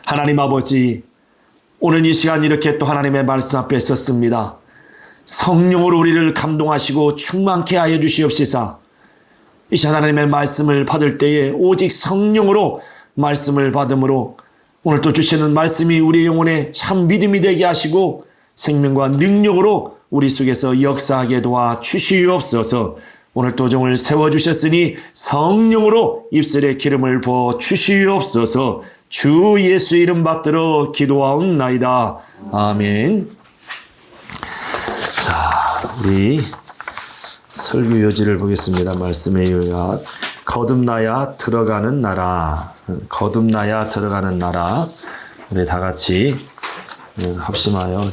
하나님 아버지, 오늘 이 시간 이렇게 또 하나님의 말씀 앞에 섰습니다. 성령으로 우리를 감동하시고 충만케 하여 주시옵시사. 이 시간 하나님의 말씀을 받을 때에 오직 성령으로 말씀을 받음으로 오늘 또 주시는 말씀이 우리 영혼에 참 믿음이 되게 하시고 생명과 능력으로 우리 속에서 역사하게 도와 주시옵소서. 오늘 또 종을 세워주셨으니 성령으로 입술에 기름을 부어 주시옵소서. 주 예수 이름 받들어 기도하옵나이다. 아멘. 자, 우리 설교 요지를 보겠습니다. 말씀의 요약. 거듭나야 들어가는 나라. 거듭나야 들어가는 나라. 우리 다 같이 합심하여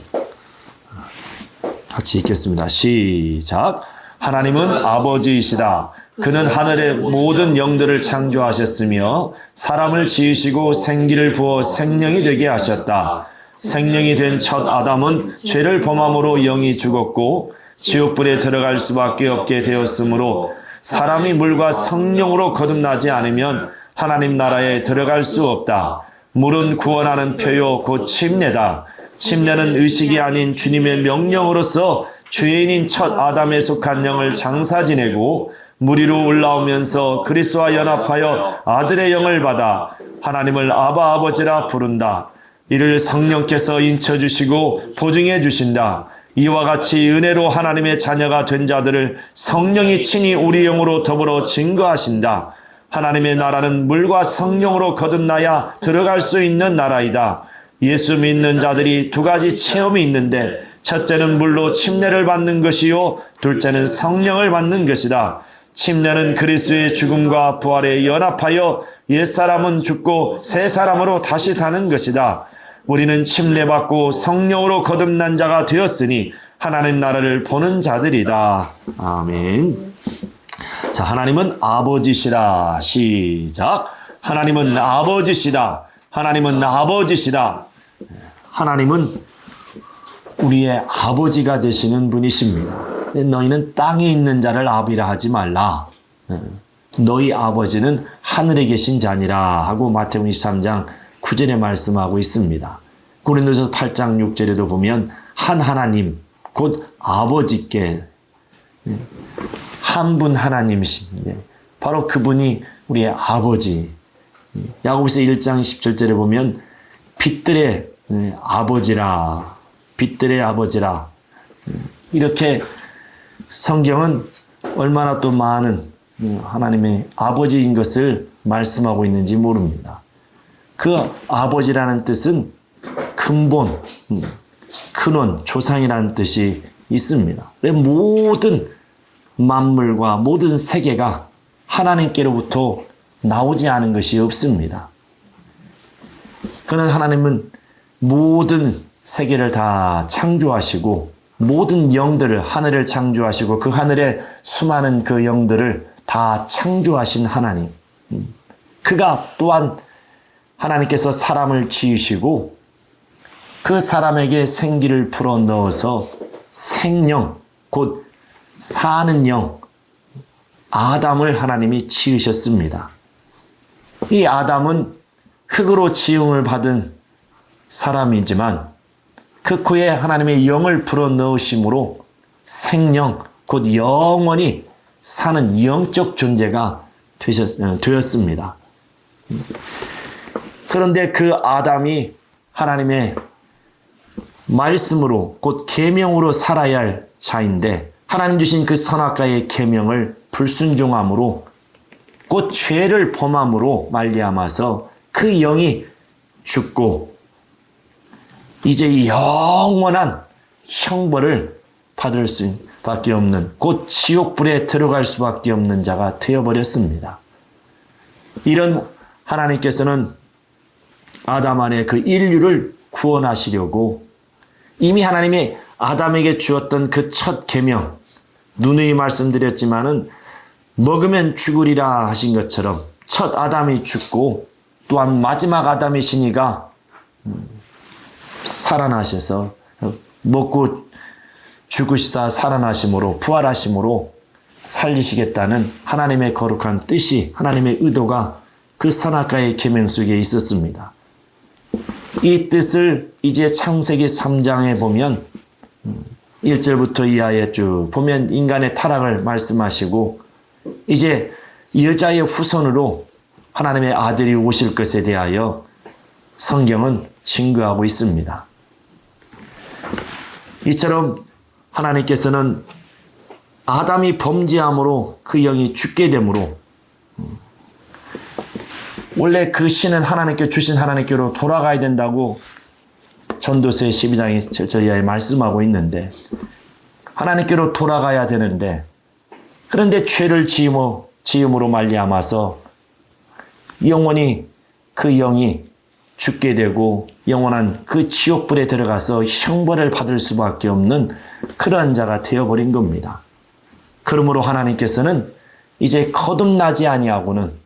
같이 읽겠습니다. 시작. 하나님은 아버지이시다. 그는 하늘의 모든 영들을 창조하셨으며 사람을 지으시고 생기를 부어 생명이 되게 하셨다. 생명이 된 첫 아담은 죄를 범함으로 영이 죽었고 지옥불에 들어갈 수밖에 없게 되었으므로 사람이 물과 성령으로 거듭나지 않으면 하나님 나라에 들어갈 수 없다. 물은 구원하는 표요 곧 침례다. 침례는 의식이 아닌 주님의 명령으로서 죄인인 첫 아담에 속한 영을 장사 지내고 물 위로 올라오면서 그리스도와 연합하여 아들의 영을 받아 하나님을 아바 아버지라 부른다. 이를 성령께서 인쳐주시고 보증해 주신다. 이와 같이 은혜로 하나님의 자녀가 된 자들을 성령이 친히 우리 영으로 더불어 증거하신다. 하나님의 나라는 물과 성령으로 거듭나야 들어갈 수 있는 나라이다. 예수 믿는 자들이 두 가지 체험이 있는데 첫째는 물로 침례를 받는 것이요 둘째는 성령을 받는 것이다. 침례는 그리스도의 죽음과 부활에 연합하여 옛사람은 죽고 새 사람으로 다시 사는 것이다. 우리는 침례받고 성령으로 거듭난 자가 되었으니 하나님 나라를 보는 자들이다. 아멘. 자, 하나님은 아버지시다. 시작. 하나님은 아버지시다. 하나님은 아버지시다. 하나님은 우리의 아버지가 되시는 분이십니다. 너희는 땅에 있는 자를 아비라 하지 말라. 너희 아버지는 하늘에 계신 자니라 하고 마태복음 23장 9절에 말씀하고 있습니다. 고린도서 8장 6절에도 보면 한 하나님 곧 아버지께 한 분 하나님이십니다. 바로 그분이 우리의 아버지. 야고보서 1장 17절에 보면 빛들의 아버지라, 빛들의 아버지라. 이렇게 성경은 얼마나 또 많은 하나님의 아버지인 것을 말씀하고 있는지 모릅니다. 그 아버지라는 뜻은 근본, 근원, 조상이라는 뜻이 있습니다. 모든 만물과 모든 세계가 하나님께로부터 나오지 않은 것이 없습니다. 그는 하나님은 모든 세계를 다 창조하시고 모든 영들을 하늘을 창조하시고 그 하늘에 수많은 그 영들을 다 창조하신 하나님. 그가 또한 하나님께서 사람을 지으시고 그 사람에게 생기를 풀어 넣어서 생명, 곧 사는 영, 아담을 하나님이 지으셨습니다. 이 아담은 흙으로 지음을 받은 사람이지만 그 코에 하나님의 영을 불어 넣으심으로 생명, 곧 영원히 사는 영적 존재가 되었습니다. 그런데 그 아담이 하나님의 말씀으로 곧 계명으로 살아야 할 자인데 하나님 주신 그 선악과의 계명을 불순종함으로 곧 죄를 범함으로 말미암아서 그 영이 죽고 이제 영원한 형벌을 받을 수밖에 없는 곧 지옥불에 들어갈 수밖에 없는 자가 되어버렸습니다. 이런 하나님께서는 아담 안에 그 인류를 구원하시려고 이미 하나님이 아담에게 주었던 그 첫 계명, 누누이 말씀드렸지만은 먹으면 죽으리라 하신 것처럼 첫 아담이 죽고 또한 마지막 아담이시니가 살아나셔서 먹고 죽으시다 살아나심으로 부활하심으로 살리시겠다는 하나님의 거룩한 뜻이 하나님의 의도가 그 선악과의 계명 속에 있었습니다. 이 뜻을 이제 창세기 3장에 보면 1절부터 이하에 쭉 보면 인간의 타락을 말씀하시고 이제 여자의 후손으로 하나님의 아들이 오실 것에 대하여 성경은 증거하고 있습니다. 이처럼 하나님께서는 아담이 범죄함으로 그 영이 죽게 되므로 원래 그 신은 하나님께 주신 하나님께로 돌아가야 된다고 전도서의 12장의 7절 이하에 말씀하고 있는데 하나님께로 돌아가야 되는데 그런데 죄를 지음으로 말미암아서 영원히 그 영이 죽게 되고 영원한 그 지옥불에 들어가서 형벌을 받을 수밖에 없는 그러한 자가 되어버린 겁니다. 그러므로 하나님께서는 이제 거듭나지 아니하고는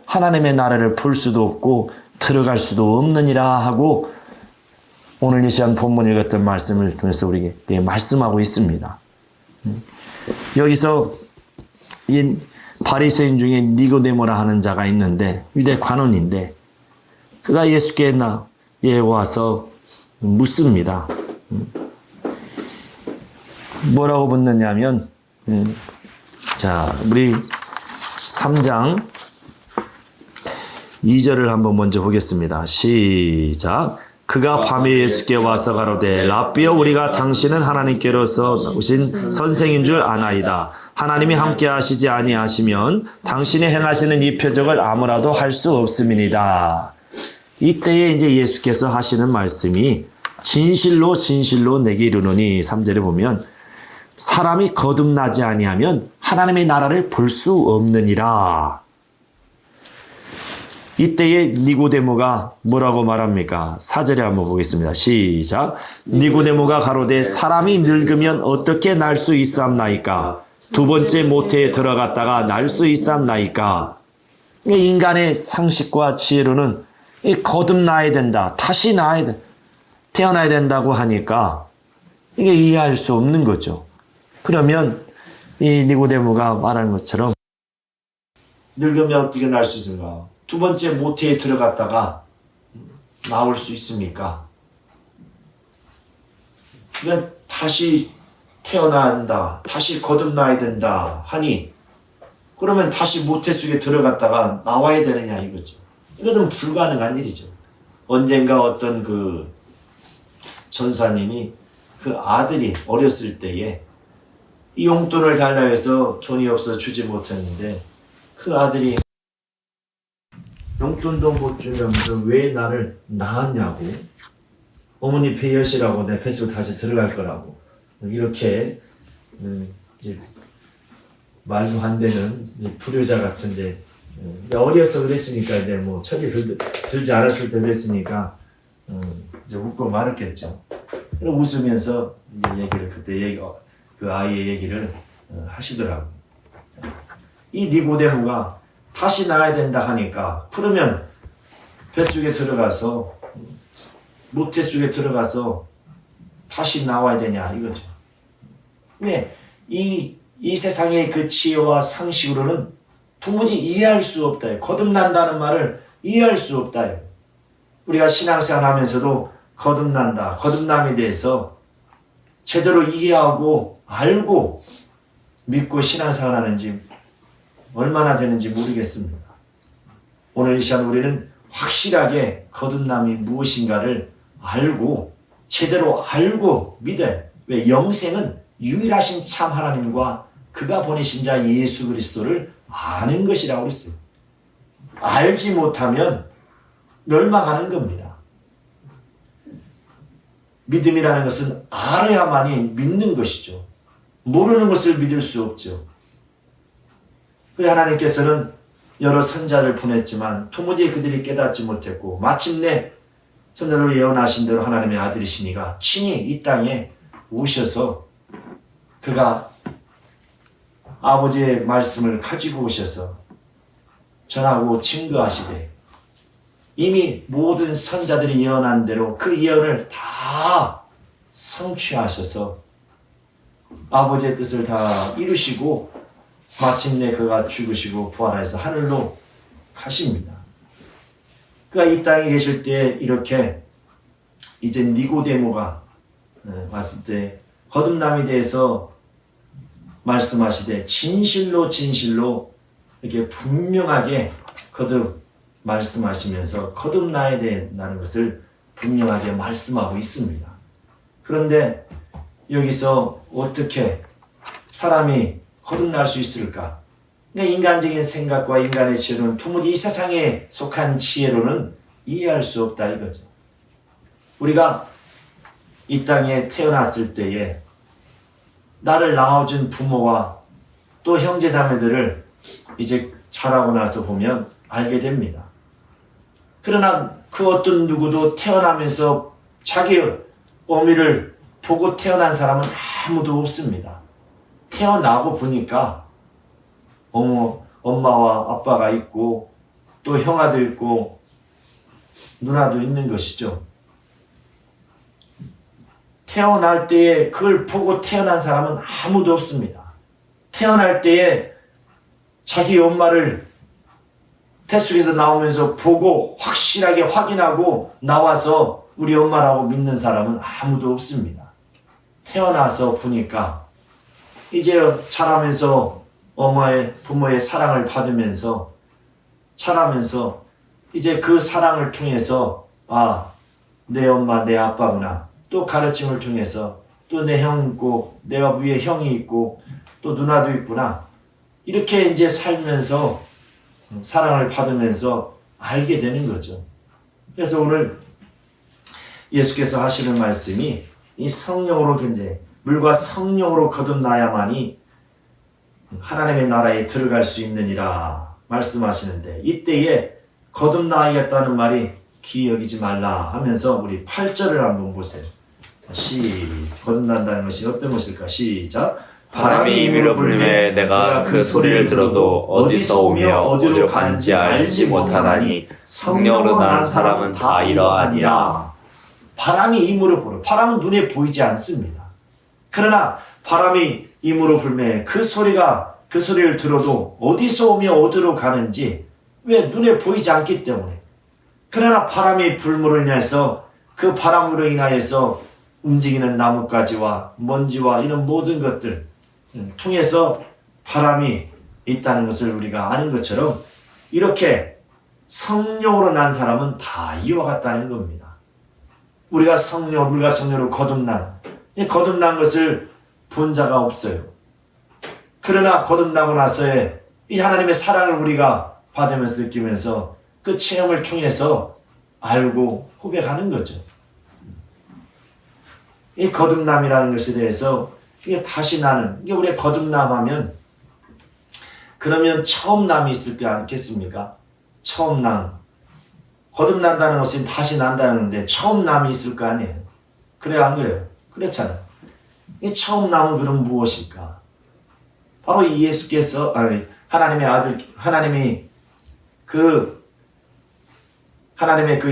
하나님의 나라를 볼 수도 없고 들어갈 수도 없느니라 하고 오늘 이 시간 본문 읽었던 말씀을 통해서 우리에게 말씀하고 있습니다. 여기서 이 바리새인 중에 니고데모라 하는 자가 있는데 유대 관원인데 그가 예수께 와서 묻습니다. 뭐라고 묻느냐면 자 우리 3장 2절을 한번 먼저 보겠습니다. 시작. 그가 밤에 예수께 와서 가로되 라삐여 우리가 당신은 하나님께로서 오신 선생인 줄 아나이다. 하나님이 함께 하시지 아니하시면 당신이 행하시는 이 표적을 아무라도 할 수 없음이니이다. 이때에 이제 예수께서 하시는 말씀이 진실로 내게 이르노니 3절에 보면 사람이 거듭나지 아니하면 하나님의 나라를 볼 수 없느니라. 이때에 니고데모가 뭐라고 말합니까? 4절에 한번 보겠습니다. 시작. 니고데모가 가로되 사람이 늙으면 어떻게 날 수 있사옵나이까? 두 번째 모태에 들어갔다가 날 수 있사옵나이까? 인간의 상식과 지혜로는 거듭나야 된다. 다시 태어나야 된다고 하니까 이게 이해할 수 없는 거죠. 그러면 이 니고데모가 말하는 것처럼 늙으면 어떻게 날 수 있을까? 두 번째 모태에 들어갔다가 나올 수 있습니까? 그냥 다시 태어난다, 다시 거듭나야 된다 하니 그러면 다시 모태 속에 들어갔다가 나와야 되느냐 이거죠. 이것은 불가능한 일이죠. 언젠가 어떤 그 전사님이 그 아들이 어렸을 때에 이 용돈을 달라 해서 돈이 없어 주지 못했는데 그 아들이 용돈도 못 주면서 왜 나를 낳았냐고 어머니 배여시라고 내 뱃속에 다시 들어갈 거라고 이렇게 이제 말도 안 되는 불효자 같은 이제 어려서 그랬으니까 이제 뭐 철이 들지 않았을 때 그랬으니까 이제 웃고 말았겠죠. 웃으면서 얘기를 그 아이의 얘기를 하시더라고요. 이 니고데모가 다시 나와야 된다 하니까 그러면 뱃속에 들어가서 모태 속에 들어가서 다시 나와야 되냐 이거죠. 왜? 이 세상의 그 지혜와 상식으로는 도무지 이해할 수 없다. 거듭난다는 말을 이해할 수 없다. 우리가 신앙생활 하면서도 거듭난다, 거듭남에 대해서 제대로 이해하고 알고 믿고 신앙생활 하는지 얼마나 되는지 모르겠습니다. 오늘 이 시간 우리는 확실하게 거듭남이 무엇인가를 알고 제대로 알고 믿어요. 왜? 영생은 유일하신 참 하나님과 그가 보내신 자 예수 그리스도를 아는 것이라고 그랬어요. 알지 못하면 멸망하는 겁니다. 믿음이라는 것은 알아야만이 믿는 것이죠. 모르는 것을 믿을 수 없죠. 그래 하나님께서는 여러 선자를 보냈지만 도무지 그들이 깨닫지 못했고 마침내 선자들을 예언하신 대로 하나님의 아들이시니가 친히 이 땅에 오셔서 그가 아버지의 말씀을 가지고 오셔서 전하고 증거하시되 이미 모든 선자들이 예언한 대로 그 예언을 다 성취하셔서 아버지의 뜻을 다 이루시고 마침내 그가 죽으시고 부활해서 하늘로 가십니다. 그가 이 땅에 계실 때 이렇게 이제 니고데모가 왔을 때 거듭남에 대해서 말씀하시되 진실로 진실로 이렇게 분명하게 거듭 말씀하시면서 거듭나야 된다는 것을 분명하게 말씀하고 있습니다. 그런데 여기서 어떻게 사람이 거듭날 수 있을까? 그러니까 인간적인 생각과 인간의 지혜로는 도무지 이 세상에 속한 지혜로는 이해할 수 없다 이거죠. 우리가 이 땅에 태어났을 때에 나를 낳아준 부모와 또 형제자매들을 이제 자라고 나서 보면 알게 됩니다. 그러나 그 어떤 누구도 태어나면서 자기의 어미를 보고 태어난 사람은 아무도 없습니다. 태어나고 보니까 엄마와 아빠가 있고 또 형아도 있고 누나도 있는 것이죠. 태어날 때에 그걸 보고 태어난 사람은 아무도 없습니다. 태어날 때에 자기 엄마를 뱃속에서 나오면서 보고 확실하게 확인하고 나와서 우리 엄마라고 믿는 사람은 아무도 없습니다. 태어나서 보니까 이제 자라면서 부모의 사랑을 받으면서 자라면서 이제 그 사랑을 통해서 내 엄마 내 아빠구나. 또 가르침을 통해서 또 내 형 있고 내가 위에 형이 있고 또 누나도 있구나. 이렇게 이제 살면서 사랑을 받으면서 알게 되는 거죠. 그래서 오늘 예수께서 하시는 말씀이 이 성령으로 물과 성령으로 거듭나야만이 하나님의 나라에 들어갈 수 있느니라 말씀하시는데 이때에 거듭나야겠다는 말이 귀히 여기지 말라 하면서 우리 8절을 한번 보세요. 거듭난다는 것이 어떤 것일까? 시작. 바람이 임의로 불매 내가 그 소리를 들어도 어디서 오며 어디로 가는지 알지 못하나니 성령으로 난 사람은 다 이러하니라. 바람이 임의로 불어. 바람은 눈에 보이지 않습니다. 그러나 바람이 임의로 불매 그 소리를 들어도 어디서 오며 어디로 가는지 왜 눈에 보이지 않기 때문에. 그러나 바람이 불므로 인해서 그 바람으로 인하여서 움직이는 나뭇가지와 먼지와 이런 모든 것들 통해서 바람이 있다는 것을 우리가 아는 것처럼 이렇게 성령으로 난 사람은 다 이와 같다는 겁니다. 우리가 성령으로 거듭난 것을 본 자가 없어요. 그러나 거듭나고 나서의 이 하나님의 사랑을 우리가 받으면서 느끼면서 그 체험을 통해서 알고 고백하는 거죠. 이 거듭남이라는 것에 대해서 이게 다시 나는, 이게 우리가 거듭남하면 그러면 처음남이 있을 게 않겠습니까? 처음남. 거듭난다는 것은 다시 난다는데 처음남이 있을 거 아니에요. 그래요, 안 그래요? 그렇잖아요. 이 처음남은 그럼 무엇일까? 바로 이 예수께서, 하나님의 아들, 하나님의 그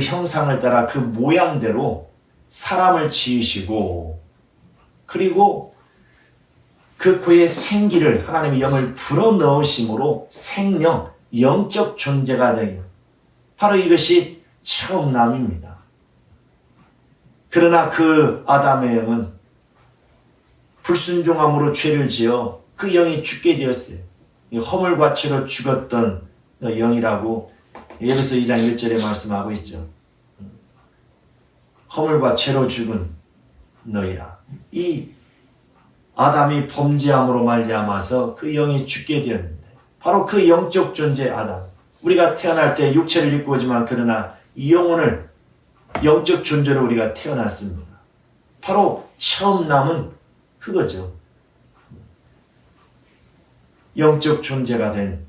형상을 따라 그 모양대로 사람을 지으시고 그리고 그의 생기를 하나님의 영을 불어넣으심으로 생명, 영적 존재가 되요. 바로 이것이 처음남입니다. 그러나 그 아담의 영은 불순종함으로 죄를 지어 그 영이 죽게 되었어요. 허물과 죄로 죽었던 영이라고 에베소 2장 1절에 말씀하고 있죠. 허물과 죄로 죽은 너희라. 이 아담이 범죄함으로 말미암아서 그 영이 죽게 되었는데 바로 그 영적 존재 아담. 우리가 태어날 때 육체를 입고 오지만 그러나 이 영혼을 영적 존재로 우리가 태어났습니다. 바로 처음 남은 그거죠. 영적 존재가 된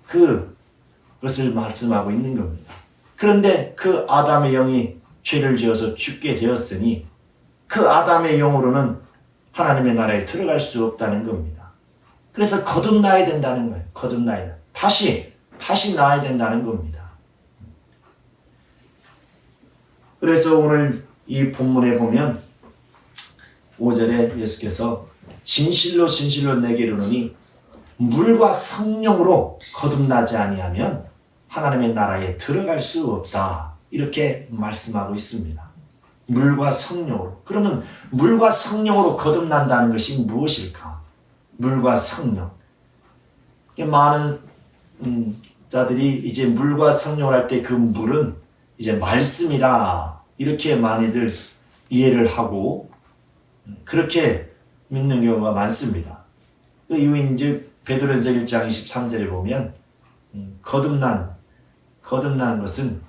그것을 말씀하고 있는 겁니다. 그런데 그 아담의 영이 죄를 지어서 죽게 되었으니 그 아담의 영으로는 하나님의 나라에 들어갈 수 없다는 겁니다. 그래서 거듭나야 된다는 거예요. 거듭나야. 다시 나야 된다는 겁니다. 그래서 오늘 이 본문에 보면 5절에 예수께서 진실로 진실로 내게 이르노니 물과 성령으로 거듭나지 아니하면 하나님의 나라에 들어갈 수 없다. 이렇게 말씀하고 있습니다. 물과 성령으로. 그러면 물과 성령으로 거듭난다는 것이 무엇일까? 물과 성령. 많은 자들이 이제 물과 성령을 할 때 그 물은 이제 말씀이라 이렇게 많이들 이해를 하고 그렇게 믿는 경우가 많습니다. 그 이유인즉 베드로전서 1장 23절에 보면 거듭난 것은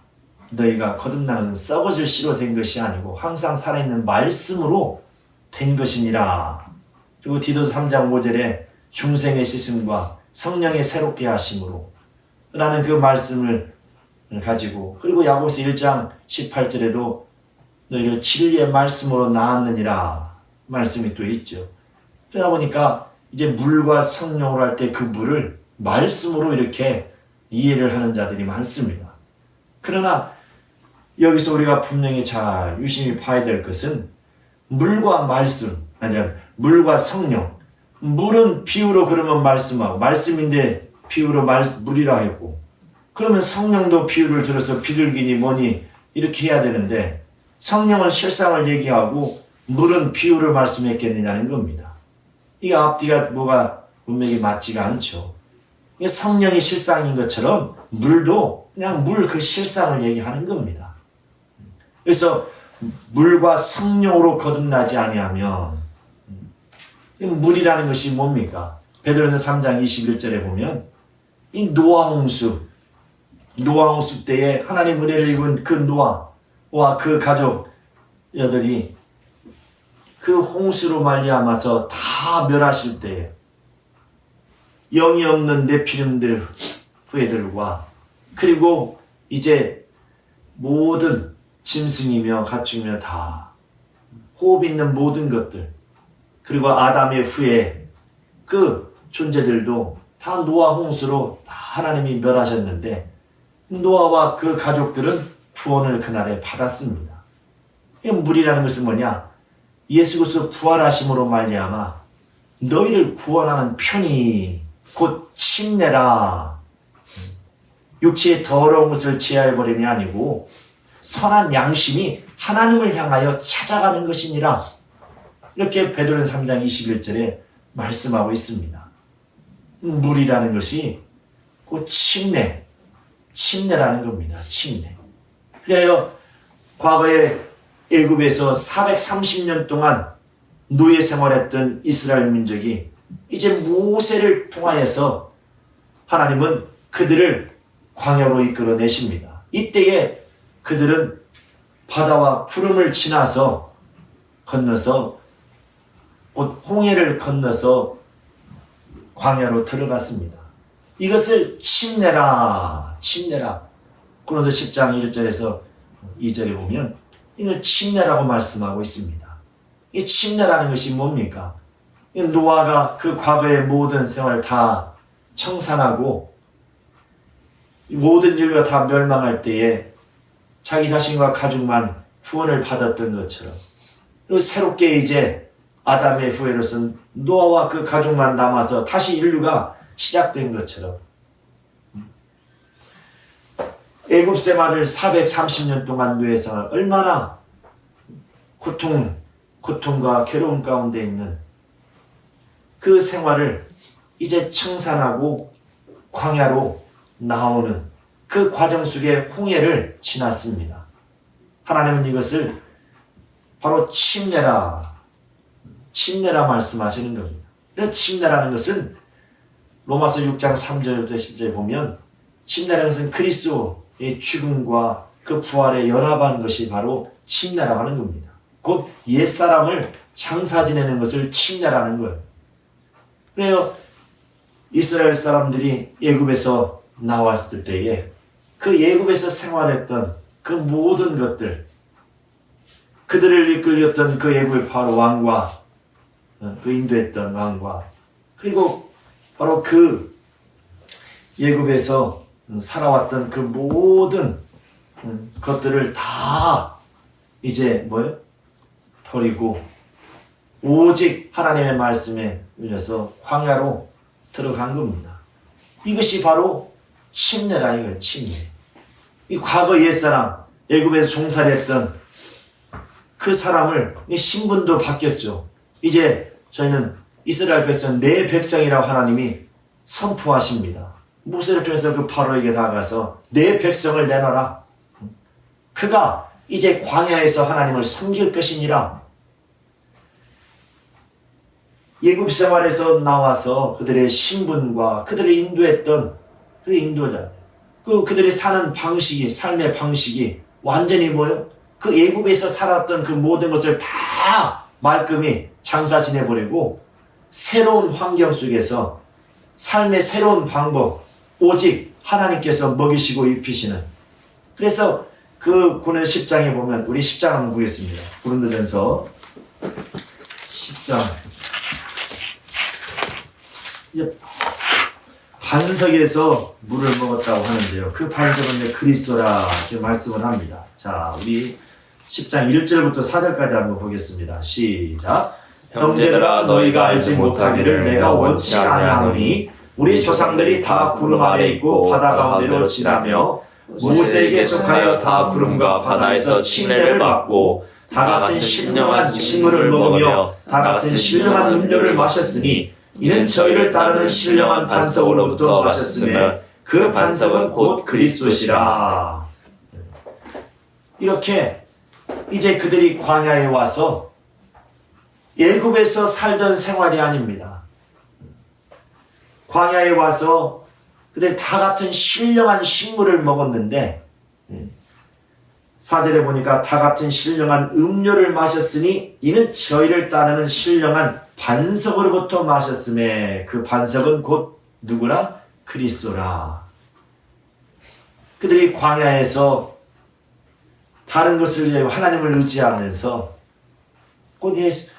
너희가 거듭난 것은 썩어질 씨로 된 것이 아니고 항상 살아있는 말씀으로 된 것이니라. 그리고 디도서 3장 5절에 중생의 씻음과 성령의 새롭게 하심으로 라는 그 말씀을 가지고 그리고 야고보서 1장 18절에도 너희를 진리의 말씀으로 낳았느니라 말씀이 또 있죠. 그러다 보니까 이제 물과 성령으로 할 때 그 물을 말씀으로 이렇게 이해를 하는 자들이 많습니다. 그러나 여기서 우리가 분명히 잘 유심히 봐야 될 것은 물과 말씀, 아니면 물과 성령. 물은 비유로 그러면 말씀하고 말씀인데 비유로 물이라 했고 그러면 성령도 비유를 들어서 비둘기니 뭐니 이렇게 해야 되는데 성령은 실상을 얘기하고 물은 비유를 말씀했겠느냐는 겁니다. 이게 앞뒤가 뭐가 분명히 맞지가 않죠. 성령이 실상인 것처럼 물도 그냥 물 그 실상을 얘기하는 겁니다. 그래서 물과 성령으로 거듭나지 아니하면 물이라는 것이 뭡니까? 베드로전서 3장 21절에 보면 이 노아 홍수 때에 하나님 은혜를 입은 그 노아와 그 가족들이 그 홍수로 말미암아서 다 멸하실 때에 영이 없는 네피림들 후예들과 그리고 이제 모든 짐승이며 가축이며 다 호흡 있는 모든 것들 그리고 아담의 후예 그 존재들도 다 노아 홍수로 다 하나님이 멸하셨는데 노아와 그 가족들은 구원을 그날에 받았습니다. 이 물이라는 것은 뭐냐? 예수 그리스도 부활하심으로 말미암아 너희를 구원하는 편이 곧 침례라. 육체의 더러운 것을 제하여버림이 아니고 선한 양심이 하나님을 향하여 찾아가는 것이니라. 이렇게 베드로전서 3장 21절에 말씀하고 있습니다. 물이라는 것이 곧 침례라는 겁니다. 침례. 그래요 과거에 애굽에서 430년 동안 노예 생활했던 이스라엘 민족이 이제 모세를 통하여서 하나님은 그들을 광야로 이끌어내십니다. 이때에 그들은 바다와 구름을 지나서 건너서 곧 홍해를 건너서 광야로 들어갔습니다. 이것을 침례라. 고린도서 10장 1절에서 2절에 보면 이걸 침례라고 말씀하고 있습니다. 이 침례라는 것이 뭡니까? 노아가 그 과거의 모든 생활을 다 청산하고 모든 인류가 다 멸망할 때에 자기 자신과 가족만 구원을 받았던 것처럼 그리고 새롭게 이제 아담의 후예로서 노아와 그 가족만 남아서 다시 인류가 시작된 것처럼 애굽 생활을 430년 동안 노예 생활 얼마나 고통과 괴로움 가운데 있는 그 생활을 이제 청산하고 광야로 나오는 그 과정 속에 홍해를 지났습니다. 하나님은 이것을 바로 침례라 말씀하시는 겁니다. 그래서 침례라는 것은 로마서 6장 3절부터 10절에 보면 침례라는 것은 그리스도의 죽음과 그 부활에 연합한 것이 바로 침례라고 하는 겁니다. 곧 옛사람을 장사 지내는 것을 침례라는 거예요. 그래요 이스라엘 사람들이 애굽에서 나왔을 때에 그 애굽에서 생활했던 그 모든 것들 그들을 이끌렸던 그 애굽의 바로 왕과 그 인도했던 왕과 그리고 바로 그 애굽에서 살아왔던 그 모든 것들을 다 이제 버리고 오직 하나님의 말씀에 의해서 광야로 들어간 겁니다. 이것이 바로 침례라 이거예요. 침례. 이 과거 옛사람 애굽에서 종살이 했던 그 사람을 신분도 바뀌었죠. 이제 저희는 이스라엘 백성 내 백성이라고 하나님이 선포하십니다. 모세를 통해서 그 바로에게 다가가서 내 백성을 내놔라. 그가 이제 광야에서 하나님을 섬길 것이니라. 예굽 생활에서 나와서 그들의 신분과 그들을 인도했던 그 인도자, 그들이 사는 방식이, 삶의 방식이 완전히 뭐예요? 그 예굽에서 살았던 그 모든 것을 다 말끔히 장사 지내버리고 새로운 환경 속에서 삶의 새로운 방법, 오직 하나님께서 먹이시고 입히시는. 그래서 그 고린도 10장에 보면, 우리 10장 한번 보겠습니다. 고린도전서 10장. 반석에서 물을 먹었다고 하는데요. 그 반석은 이제 그리스도라 이렇게 말씀을 합니다. 자, 우리 10장 1절부터 4절까지 한번 보겠습니다. 시작. 형제들아, 너희가 알지 못하기를 내가 원치 아니하노니 우리 조상들이 다 구름 아래 있고 바다 가운데로 지나며 모세에게 속하여 다 구름과 바다에서 침례를 받고 다 같은 신령한 식물을 먹으며 다 같은 신령한 음료를 마셨으니 이는 저희를 따르는 신령한 반석으로부터 마셨으며 그 반석은 곧 그리스도시라. 이렇게 이제 그들이 광야에 와서 애굽에서 살던 생활이 아닙니다. 광야에 와서 그들이 다 같은 신령한 식물을 먹었는데 4절에 보니까 다 같은 신령한 음료를 마셨으니 이는 저희를 따르는 신령한 반석으로부터 마셨음에 그 반석은 곧 누구라? 그리스도라. 그들이 광야에서 다른 것을 위해 하나님을 의지하면서 곧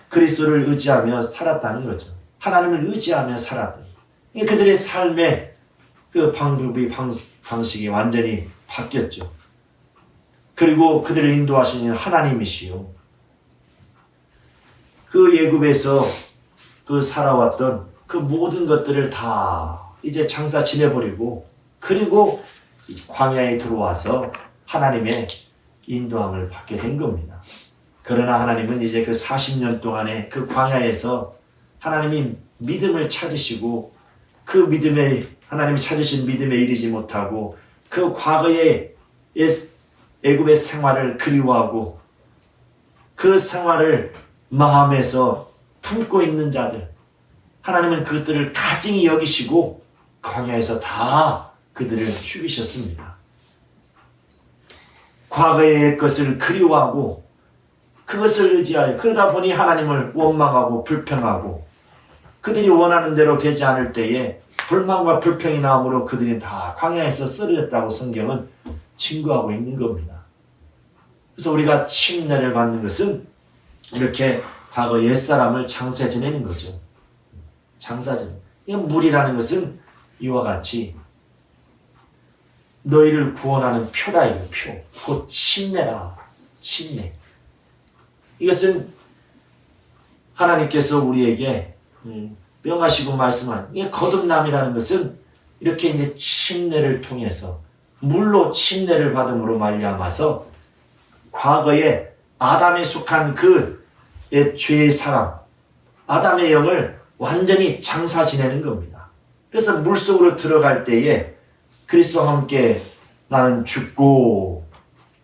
그리스도를 의지하며 살았다는 거죠. 하나님을 의지하며 살았다. 그들의 삶의 그 방식이 완전히 바뀌었죠. 그리고 그들을 인도하시는 하나님이시요. 그 예굽에서 그 살아왔던 그 모든 것들을 다 이제 장사 지내버리고 그리고 광야에 들어와서 하나님의 인도함을 받게 된 겁니다. 그러나 하나님은 이제 그 40년 동안의 그 광야에서 하나님이 믿음을 찾으시고 그 믿음에 하나님이 찾으신 믿음에 이르지 못하고 그 과거의 애굽의 생활을 그리워하고 그 생활을 마음에서 품고 있는 자들, 하나님은 그것들을 가증히 여기시고 광야에서 다 그들을 죽이셨습니다. 과거의 것을 그리워하고 그것을 의지하여 그러다 보니 하나님을 원망하고 불평하고 그들이 원하는 대로 되지 않을 때에 불만과 불평이 나오므로 그들이 다 광야에서 쓰러졌다고 성경은 증거하고 있는 겁니다. 그래서 우리가 침례를 받는 것은 이렇게 과거 옛사람을 장사 지내는 거죠. 장사 지내는. 물이라는 것은 이와 같이 너희를 구원하는 표다. 이거 표. 곧 침례라. 침례. 이것은 하나님께서 우리에게 명하시고 말씀한 이 거듭남이라는 것은 이렇게 이제 침례를 통해서 물로 침례를 받음으로 말미암아서 과거에 아담에 속한 그 죄의 사람 아담의 영을 완전히 장사 지내는 겁니다. 그래서 물속으로 들어갈 때에 그리스도와 함께 나는 죽고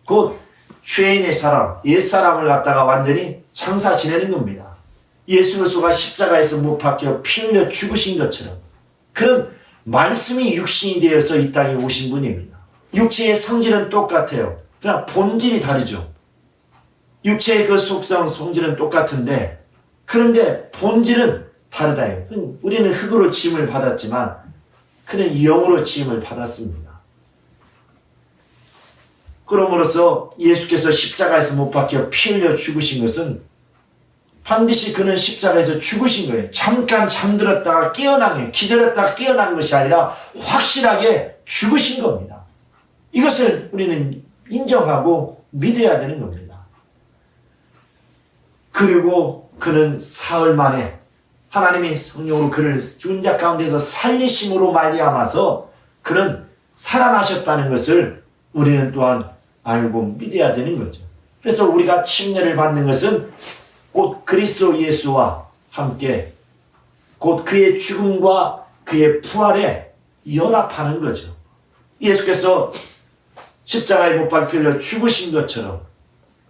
곧 죄인의 사람, 옛사람을 갖다가 완전히 장사 지내는 겁니다. 예수 그리스도가 십자가에서 못 박혀 피 흘려 죽으신 것처럼 그런 말씀이 육신이 되어서 이 땅에 오신 분입니다. 육체의 성질은 똑같아요. 그러나 본질이 다르죠. 육체의 그 속성, 성질은 똑같은데 그런데 본질은 다르다. 우리는 흙으로 지음을 받았지만 그는 영으로 지음을 받았습니다. 그러므로서 예수께서 십자가에서 못 박혀 피 흘려 죽으신 것은 반드시 그는 십자가에서 죽으신 거예요. 잠깐 잠들었다가 깨어난 거예요. 기절했다가 깨어난 것이 아니라 확실하게 죽으신 겁니다. 이것을 우리는 인정하고 믿어야 되는 겁니다. 그리고 그는 사흘 만에 하나님이 성령으로 그를 죽은 자 가운데서 살리심으로 말미암아서 그는 살아나셨다는 것을 우리는 또한 알고 믿어야 되는 거죠. 그래서 우리가 침례를 받는 것은 곧 그리스도 예수와 함께 곧 그의 죽음과 그의 부활에 연합하는 거죠. 예수께서 십자가에 못 박혀 죽으신 것처럼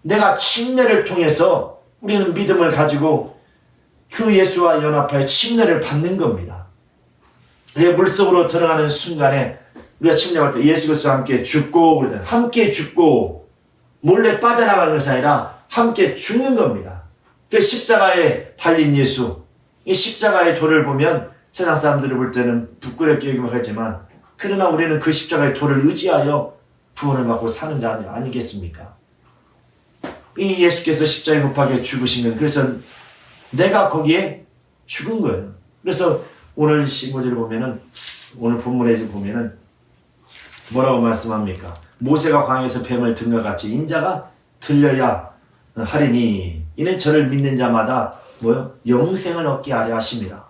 내가 침례를 통해서 우리는 믿음을 가지고 그 예수와 연합하여 침례를 받는 겁니다. 내 물속으로 들어가는 순간에 우리가 침례할 때 예수 그리스도와 함께 죽고 그러잖아요. 함께 죽고 몰래 빠져나가는 것이 아니라 함께 죽는 겁니다. 그 십자가에 달린 예수, 이 십자가의 돌을 보면 세상 사람들을 볼 때는 부끄럽게 여기만 하지만 그러나 우리는 그 십자가의 돌을 의지하여 구원을 받고 사는 자 아니겠습니까? 이 예수께서 십자가에 못 박혀 죽으신 건 그래서 내가 거기에 죽은 거예요. 그래서 오늘 15절을 보면은 오늘 본문에 보면은 뭐라고 말씀합니까? 모세가 광야에서 뱀을 든 것 같이 인자가 들려야 하리니 이는 저를 믿는 자마다 뭐요? 영생을 얻게 하려 하심이라.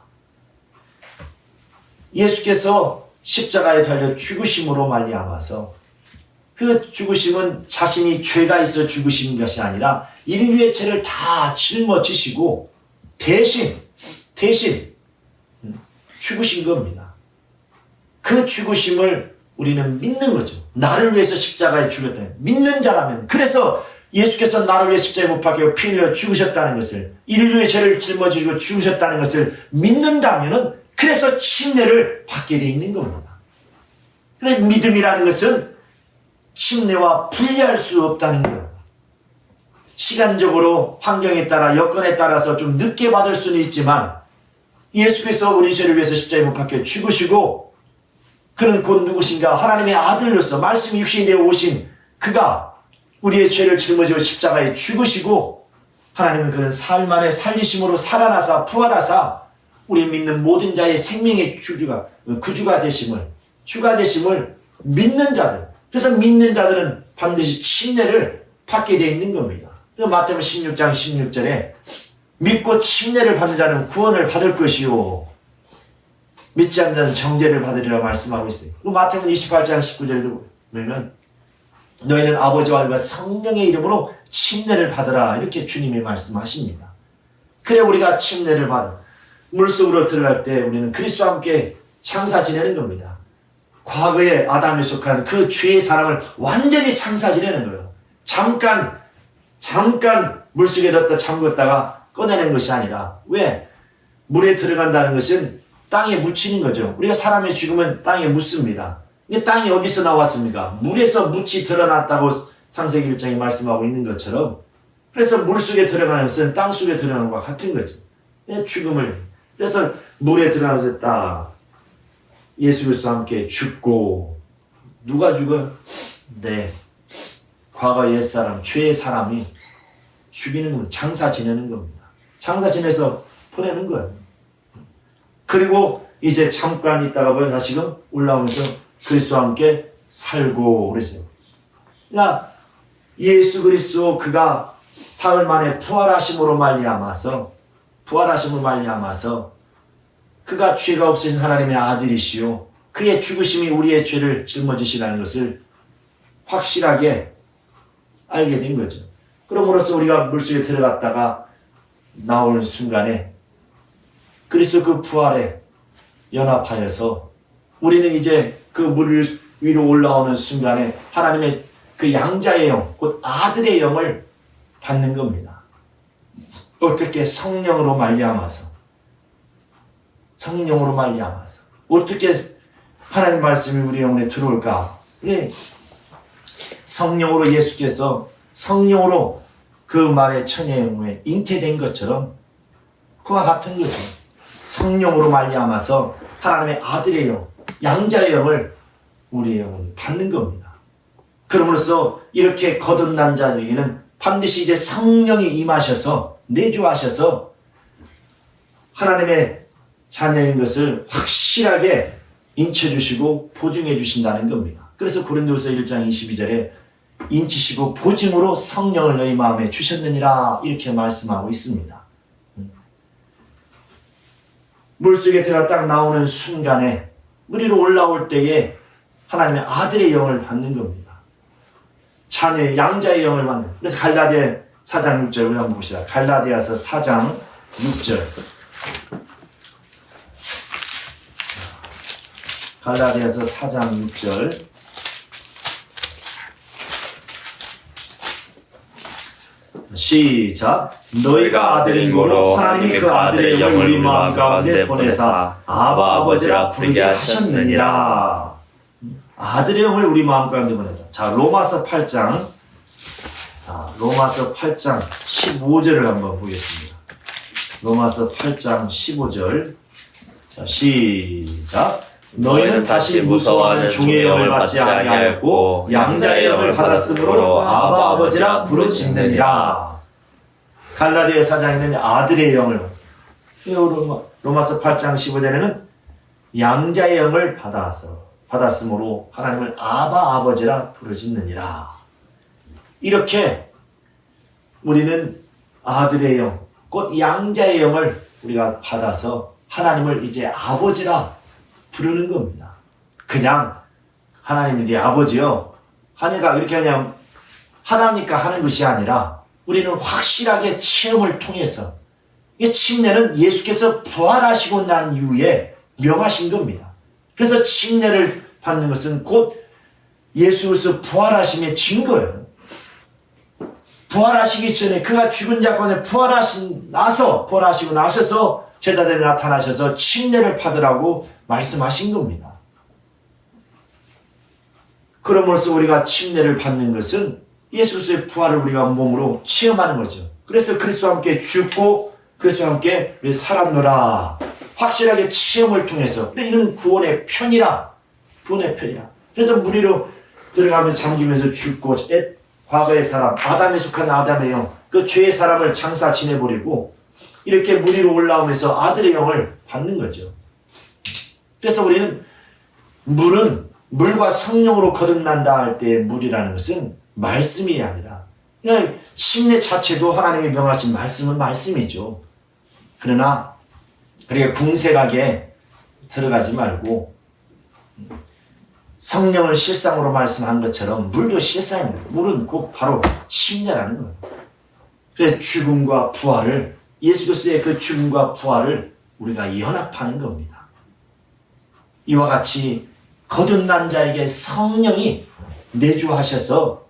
예수께서 십자가에 달려 죽으심으로 말미암아서 그 죽으심은 자신이 죄가 있어 죽으신 것이 아니라 인류의 죄를 다 짊어지시고 대신 죽으신 겁니다. 그 죽으심을 우리는 믿는 거죠. 나를 위해서 십자가에 죽였다. 믿는 자라면. 그래서 예수께서 나를 위해 십자가에 못 박혀 피 흘려 죽으셨다는 것을, 인류의 죄를 짊어지고 죽으셨다는 것을 믿는다면은 그래서 침례를 받게 돼 있는 겁니다. 그래 믿음이라는 것은 침례와 분리할 수 없다는 거예요. 시간적으로 환경에 따라 여건에 따라서 좀 늦게 받을 수는 있지만 예수께서 우리 죄를 위해서 십자가에 못 박혀 죽으시고 그는 곧 누구신가? 하나님의 아들로서 말씀이 육신이 되어 오신 그가 우리의 죄를 짊어지고 십자가에 죽으시고 하나님은 그는 사흘 만에 살리심으로 살아나사 부활하사 우리 믿는 모든 자의 생명의 구주가 되심을 믿는 자들, 그래서 믿는 자들은 반드시 침례를 받게 되어 있는 겁니다. 마태복음 16장 16절에 믿고 침례를 받는 자는 구원을 받을 것이요 믿지 않는 자는 정죄를 받으리라 말씀하고 있어요. 마태복음 28장 19절에도 보면 너희는 아버지와 아들과 성령의 이름으로 침례를 받으라 이렇게 주님이 말씀하십니다. 그래 우리가 침례를 받아 물속으로 들어갈 때 우리는 그리스도와 함께 창사 지내는 겁니다. 과거에 아담에 속한 그 죄의 사람을 완전히 창사 지내는 거예요. 잠깐 물속에 넣었다 잠궜다가 꺼내는 것이 아니라 왜? 물에 들어간다는 것은 땅에 묻히는 거죠. 우리가 사람의 죽음은 땅에 묻습니다. 근데 땅이 어디서 나왔습니까? 물에서 묻이 드러났다고 창세기 1장이 말씀하고 있는 것처럼 그래서 물속에 들어가는 것은 땅속에 들어가는 것과 같은 거죠. 죽음을 그래서 물에 들어가서 딱 예수 그리스도와 함께 죽고 누가 죽어? 네. 과거 옛사람, 죄의 사람이 죽이는 겁니다. 장사 지내는 겁니다. 장사 지내서 보내는 거예요. 그리고 이제 잠깐 있다가 보면 다시금 올라오면서 그리스도와 함께 살고 그러죠. 그러니까 예수 그리스도 그가 사흘 만에 부활하심으로 말미암아서 그가 죄가 없으신 하나님의 아들이시요 그의 죽으심이 우리의 죄를 짊어지시라는 것을 확실하게 알게 된 거죠. 그럼으로써 우리가 물속에 들어갔다가 나오는 순간에 그리스도 그 부활에 연합하여서 우리는 이제 그 물 위로 올라오는 순간에 하나님의 그 양자의 영, 곧 아들의 영을 받는 겁니다. 어떻게? 성령으로 말미암아서 어떻게 하나님 말씀이 우리 영혼에 들어올까? 예. 성령으로 예수께서 성령으로 그 말의 천의 영혼에 잉태된 것처럼 그와 같은 거죠. 성령으로 말미암아서 하나님의 아들의 영, 양자의 영을 우리의 영혼이 받는 겁니다. 그러므로써 이렇게 거듭난 자에게는 반드시 이제 성령이 임하셔서 내주하셔서 하나님의 자녀인 것을 확실하게 인쳐주시고 보증해 주신다는 겁니다. 그래서 고린도서 1장 22절에 인치시고 보증으로 성령을 너희 마음에 주셨느니라 이렇게 말씀하고 있습니다. 물속에 들어가 딱 나오는 순간에 물 위로 올라올 때에 하나님의 아들의 영을 받는 겁니다. 자녀의 양자의 영을 받는. 그래서 갈라디아 4장 6절 우리 한번 봅시다. 갈라디아서 4장 6절. 갈라디아서 4장 6절. 시작. 너희가 아들인 고로 하나님이 그 아들의 영을 우리 마음 가운데 보내사 아바 아버지라 부르게 하셨느니라. 아들의 영을 우리 마음 가운데 보내사. 자, 로마서 8장 15절을 한번 보겠습니다. 로마서 8장 15절. 자, 시작. 너희는 다시 무서워하는 종의 영을 받지 아니하였고 양자의 영을 받았으므로 아바 아버지라 부르짖느니라. 갈라디아 4장에는 아들의 영을, 로마서 8장 15절에는 양자의 영을 받았으므로 하나님을 아바 아버지라 부르짖느니라. 이렇게 우리는 아들의 영, 곧 양자의 영을 우리가 받아서 하나님을 이제 아버지라 부르는 겁니다. 그냥 하나님이 네 아버지요, 하니까 이렇게 그냥 하나니까 하는 것이 아니라 우리는 확실하게 체험을 통해서, 이 침례는 예수께서 부활하시고 난 이후에 명하신 겁니다. 그래서 침례를 받는 것은 곧 예수께서 부활하심의 증거예요. 부활하시기 전에, 그가 죽은 자 가운데 부활하시고 나셔서 제자들이 나타나셔서 침례를 받으라고 말씀하신 겁니다. 그러므로써 우리가 침례를 받는 것은 예수 그리스도의 부활을 우리가 몸으로 체험하는 거죠. 그래서 그리스도와 함께 죽고 그리스도와 함께 살았노라. 확실하게 체험을 통해서. 이건 구원의 편이라. 그래서 무리로 들어가면서 잠기면서 죽고, 과거의 사람, 아담에 속한 아담의 영, 그 죄의 사람을 장사 지내버리고 이렇게 무리로 올라오면서 아들의 영을 받는 거죠. 그래서 우리는 물과 성령으로 거듭난다 할 때의 물이라는 것은 말씀이 아니라, 그냥 침례 자체도 하나님이 명하신 말씀은 말씀이죠. 그러나 우리가 궁색하게 들어가지 말고 성령을 실상으로 말씀한 것처럼 물도 실상입니다. 물은 곧 바로 침례라는 거예요. 그래서 죽음과 부활을, 예수 그리스도의 그 죽음과 부활을 우리가 연합하는 겁니다. 이와 같이 거듭난 자에게 성령이 내주하셔서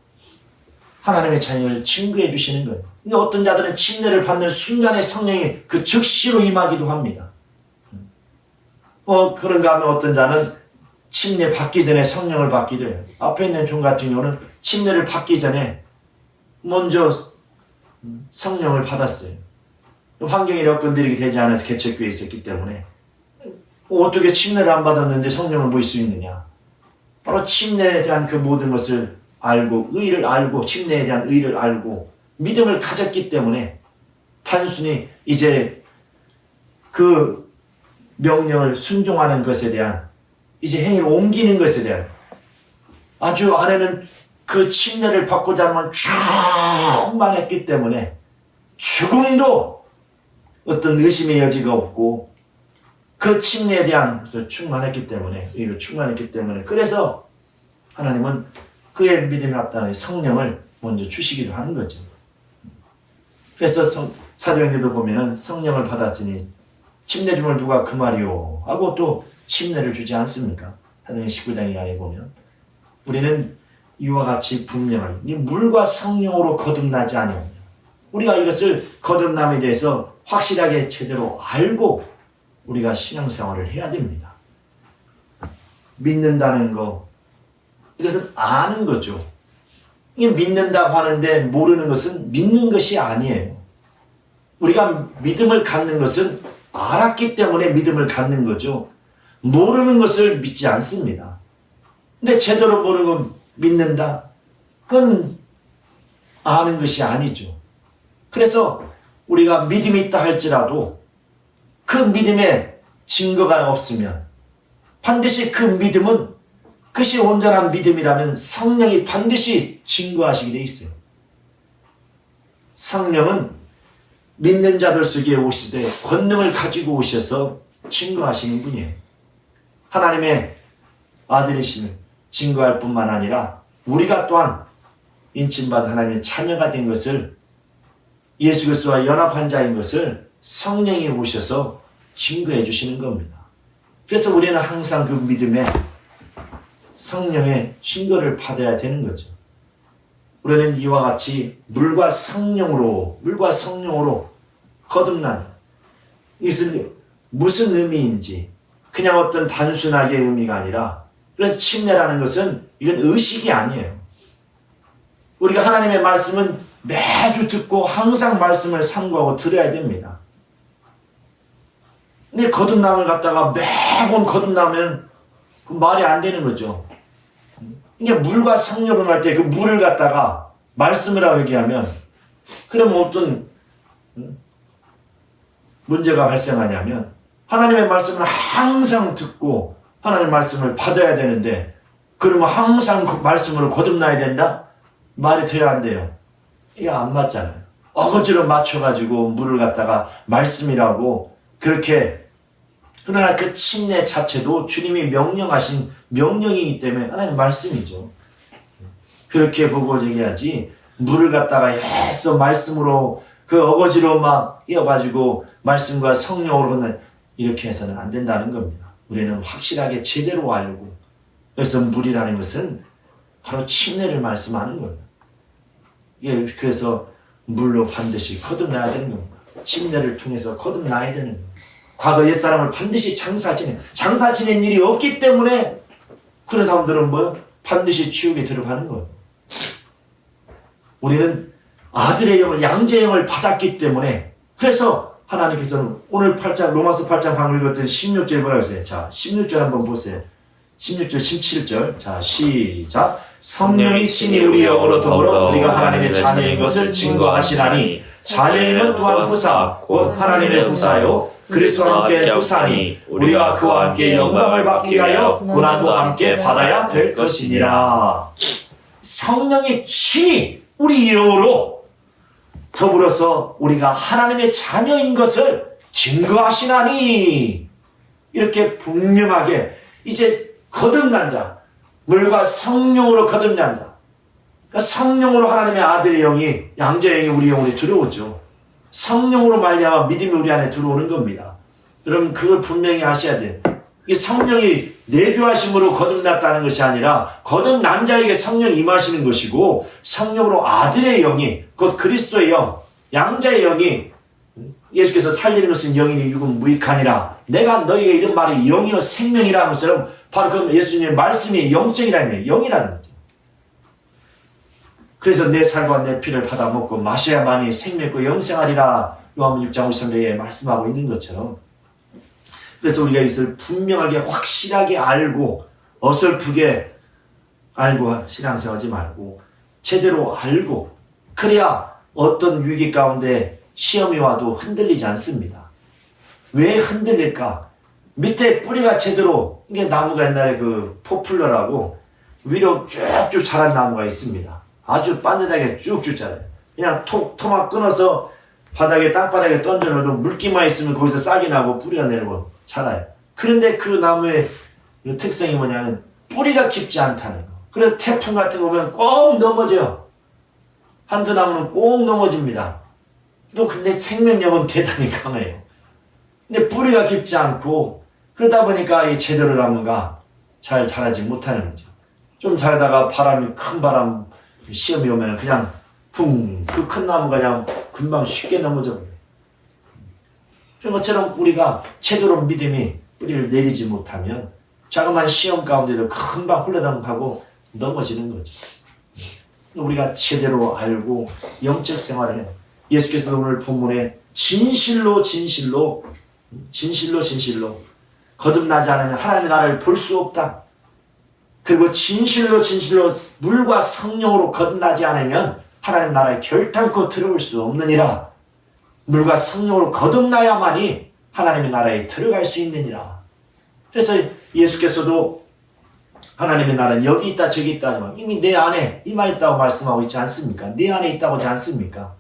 하나님의 자녀를 증거해 주시는 거예요. 근데 어떤 자들은 침례를 받는 순간에 성령이 그 즉시로 임하기도 합니다. 그런가 하면 어떤 자는 침례 받기 전에 성령을 받기도 해요. 앞에 있는 종 같은 경우는 침례를 받기 전에 먼저 성령을 받았어요. 환경이 여건들이 되지 않아서 개척교회에 있었기 때문에 어떻게 침례를 안 받았는데 성령을 모일 수 있느냐. 바로 침례에 대한 그 모든 것을 알고, 의를 알고, 침례에 대한 의를 알고 믿음을 가졌기 때문에 단순히 이제 그 명령을 순종하는 것에 대한, 이제 행위를 옮기는 것에 대한, 아주 안에는 그 침례를 받고자 하면 충만했기 때문에 죽음도 어떤 의심의 여지가 없고, 그 침례에 대한 충만했기 때문에, 의로 충만했기 때문에, 그래서 하나님은 그의 믿음에 합당한 성령을 먼저 주시기도 하는 거죠. 그래서 사도행전도 보면은 성령을 받았으니 침례 줌을 누가 금하리요 하고 또 침례를 주지 않습니까? 사도행전 19장 안에 보면 우리는 이와 같이 분명하게 이 물과 성령으로 거듭나지 않으면, 우리가 이것을 거듭남에 대해서 확실하게 제대로 알고 우리가 신앙생활을 해야 됩니다. 믿는다는 거, 이것은 아는 거죠. 이게 믿는다고 하는데 모르는 것은 믿는 것이 아니에요. 우리가 믿음을 갖는 것은 알았기 때문에 믿음을 갖는 거죠. 모르는 것을 믿지 않습니다. 근데 제대로 모르고 믿는다? 그건 아는 것이 아니죠. 그래서 우리가 믿음이 있다 할지라도 그 믿음에 증거가 없으면, 반드시 그 믿음은, 그것이 온전한 믿음이라면 성령이 반드시 증거하시게 돼 있어요. 성령은 믿는 자들 속에 오시되 권능을 가지고 오셔서 증거하시는 분이에요. 하나님의 아들이심을 증거할 뿐만 아니라 우리가 또한 인침받은 하나님의 자녀가 된 것을, 예수 그리스도와 연합한 자인 것을 성령이 오셔서 증거해 주시는 겁니다. 그래서 우리는 항상 그 믿음에 성령의 증거를 받아야 되는 거죠. 우리는 이와 같이 물과 성령으로 거듭나는, 이것은 무슨 의미인지 그냥 어떤 단순하게 의미가 아니라, 그래서 침례라는 것은 이건 의식이 아니에요. 우리가 하나님의 말씀은 매주 듣고 항상 말씀을 삼고하고 들어야 됩니다. 근데 거듭남을 갖다가 매번 거듭나면 그 말이 안 되는 거죠. 이게 물과 성령을 할 때 그 물을 갖다가 말씀이라고 얘기하면, 그러면 어떤 문제가 발생하냐면, 하나님의 말씀을 항상 듣고 하나님의 말씀을 받아야 되는데, 그러면 항상 그 말씀으로 거듭나야 된다? 말이 돼야 안 돼요. 이게 안 맞잖아요. 어거지로 맞춰가지고 물을 갖다가 말씀이라고 그렇게, 그러나 그 침례 자체도 주님이 명령하신 명령이기 때문에 하나님 말씀이죠. 그렇게 보고 얘기하지, 물을 갖다가 애써 말씀으로 그 어거지로 막 이어가지고 말씀과 성령으로 하는, 이렇게 해서는 안 된다는 겁니다. 우리는 확실하게 제대로 알고, 그래서 물이라는 것은 바로 침례를 말씀하는 거예요. 예, 그래서 물로 반드시 거듭나야 되는 겁니다. 침례를 통해서 거듭나야 되는 거예요. 과거 옛사람을 반드시 장사 지낸 일이 없기 때문에 그런 사람들은 반드시 지옥에 들어가는 거예요. 우리는 아들의 영을, 양자의 영을 받았기 때문에, 그래서 하나님께서는 오늘 8장, 로마서 8장 방금 읽었던 16절 뭐라고 했어요? 자, 16절 한번 보세요. 16절, 17절. 자, 시작. 성령이 친히 우리 영으로 더불어 우리가 하나님의 자녀인 것을 증거하시나니, 자녀임은 또한 후사, 곧 하나님의 후사요, 그리스도와 함께 후사니, 우리가 그와 함께 영광을 받기 위하여 고난도 함께 받아야 될 것이니라. 성령이 친히 우리 영으로 더불어서 우리가 하나님의 자녀인 것을 증거하시나니, 이렇게 분명하게 이제 거듭난 자, 물과 성령으로 거듭난 자, 그러니까 성령으로 하나님의 아들의 영이, 양자의 영이 우리 영으로 들어오죠. 성령으로 말미암아 믿음이 우리 안에 들어오는 겁니다. 여러분 그걸 분명히 아셔야 돼요. 이 성령이 내주하심으로 거듭났다는 것이 아니라 거듭난 자에게 성령이 임하시는 것이고, 성령으로 아들의 영이, 곧 그리스도의 영, 양자의 영이, 예수께서 살리는 것은 영이니 육은 무익하니라, 내가 너희에게 이런 말이 영이요 생명이라는 것처럼, 바로 그 예수님의 말씀이 영적이라는 거예요. 영이라는 거죠. 그래서 내 살과 내 피를 받아 먹고 마셔야만이 생명있고 영생하리라, 요한복음 6장 53절에 말씀하고 있는 것처럼, 그래서 우리가 이것을 분명하게 확실하게 알고, 어설프게 알고 신앙생활하지 말고 제대로 알고, 그래야 어떤 위기 가운데 시험이 와도 흔들리지 않습니다. 왜 흔들릴까? 밑에 뿌리가 제대로, 이게 나무가 옛날에 그 포플러라고 위로 쭉쭉 자란 나무가 있습니다. 아주 반듯하게 쭉쭉 자라요. 그냥 토막 끊어서 바닥에, 땅바닥에 던져놓어도 물기만 있으면 거기서 싹이 나고 뿌리가 내리고 자라요. 그런데 그 나무의 특성이 뭐냐면 뿌리가 깊지 않다는 거. 그래서 태풍 같은 거 보면 꼭 넘어져요. 한두 나무는 꼭 넘어집니다. 또 근데 생명력은 대단히 강해요. 근데 뿌리가 깊지 않고, 그러다 보니까 이 제대로 나무가 잘 자라지 못하는 거죠. 좀 자라다가 큰 바람, 시험이 오면 그냥 그 큰 나무가 그냥 금방 쉽게 넘어져 버려요. 그런 것처럼 우리가 제대로 믿음이 뿌리를 내리지 못하면 자그마한 시험 가운데도 금방 홀라당하고 넘어지는 거죠. 우리가 제대로 알고 영적 생활을 해요. 예수께서 오늘 본문에 진실로 거듭나지 않으면 하나님의 나라를 볼 수 없다. 그리고 진실로 물과 성령으로 거듭나지 않으면 하나님 나라에 결단코 들어올 수 없느니라. 물과 성령으로 거듭나야만이 하나님의 나라에 들어갈 수 있느니라. 그래서 예수께서도 하나님의 나라는 여기 있다 저기 있다, 이미 내 안에 임하였다고 말씀하고 있지 않습니까? 내 안에 있다고 하지 않습니까?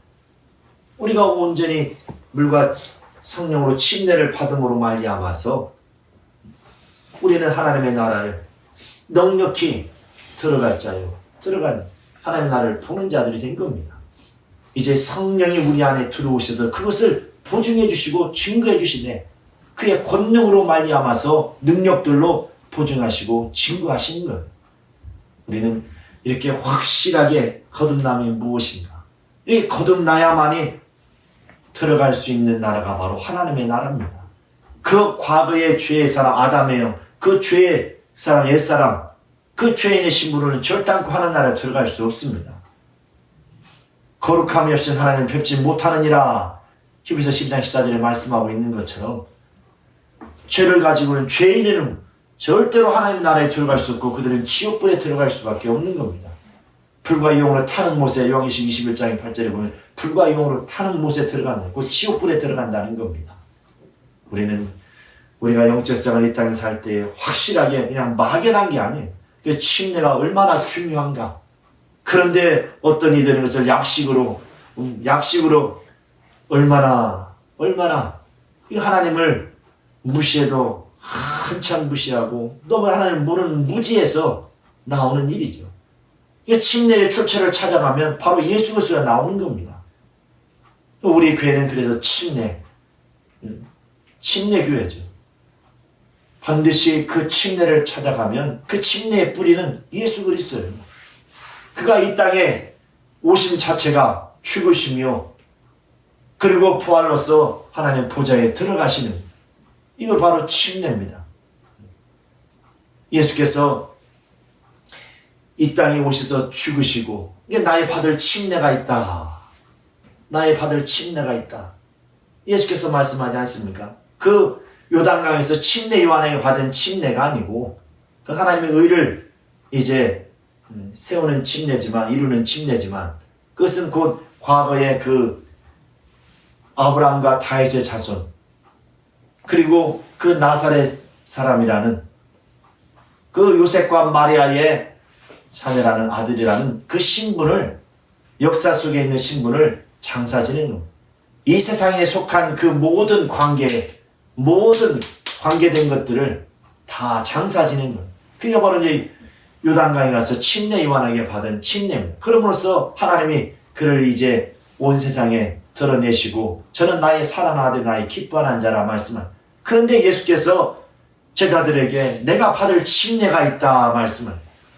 우리가 온전히 물과 성령으로 침례를 받음으로 말미암아서 우리는 하나님의 나라를 넉넉히 들어갈 자요. 하나님 나라를 보는 자들이 된 겁니다. 이제 성령이 우리 안에 들어오셔서 그것을 보증해 주시고 증거해 주시네. 그의 권능으로 말미암아서 능력들로 보증하시고 증거하시는 거예요. 우리는 이렇게 확실하게 거듭남이 무엇인가, 이렇게 거듭나야만이 들어갈 수 있는 나라가 바로 하나님의 나라입니다. 그 과거의 죄의 사람 아담의 영, 그 죄의 사람 옛사람, 그 죄인의 신분으로는 결단코 하나님 나라에 들어갈 수 없습니다. 거룩함이 없인 하나님을 뵙지 못하느니라 히브리서 10장 14절에 말씀하고 있는 것처럼 죄를 가지고는 죄인은 절대로 하나님 나라에 들어갈 수 없고 그들은 지옥불에 들어갈 수밖에 없는 겁니다. 불과 용으로 타는 못에 요한계시록 21장 8절에 보면 불과 용으로 타는 못에 들어간다. 그 지옥불에 들어간다는 겁니다. 우리는 우리가 영적 생활을 이 땅에 살 때 확실하게 그냥 막연한 게 아니에요. 그 침례가 얼마나 중요한가. 그런데 어떤 이들은 그것을 약식으로 얼마나 이 하나님을 무시해도 한참 무시하고 너무 하나님을 모르는 무지에서 나오는 일이죠. 이 침례의 출처를 찾아가면 바로 예수 그리스도가 나오는 겁니다. 우리 교회는 그래서 침례교회죠. 반드시 그 침례를 찾아가면 그 침례의 뿌리는 예수 그리스도예요. 그가 이 땅에 오심 자체가 죽으시며 그리고 부활로서 하나님 보좌에 들어가시는, 이거 바로 침례입니다. 예수께서 이 땅에 오셔서 죽으시고 이게 나의 받을 침례가 있다. 나의 받을 침례가 있다. 예수께서 말씀하지 않습니까? 그 요단강에서 침례 요한에게 받은 침례가 아니고 그 하나님의 의를 이제 세우는 침례지만, 이루는 침례지만, 그것은 곧 과거의 그 아브라함과 다윗의 자손, 그리고 그 나사렛 사람이라는 그 요셉과 마리아의 자녀라는 아들이라는 그 신분을, 역사 속에 있는 신분을 장사 지내는 겁니다. 이 세상에 속한 그 모든 관계된 것들을 다 장사 지내는 거예요. 그게 바로 이제 요단강에 가서 침례 요한에게 받은 침례입니다. 그럼으로써 하나님이 그를 이제 온 세상에 드러내시고 저는 나의 사랑하는 아들, 나의 기뻐하는 자라 말씀을. 그런데 예수께서 제자들에게 내가 받을 침례가 있다 말씀을.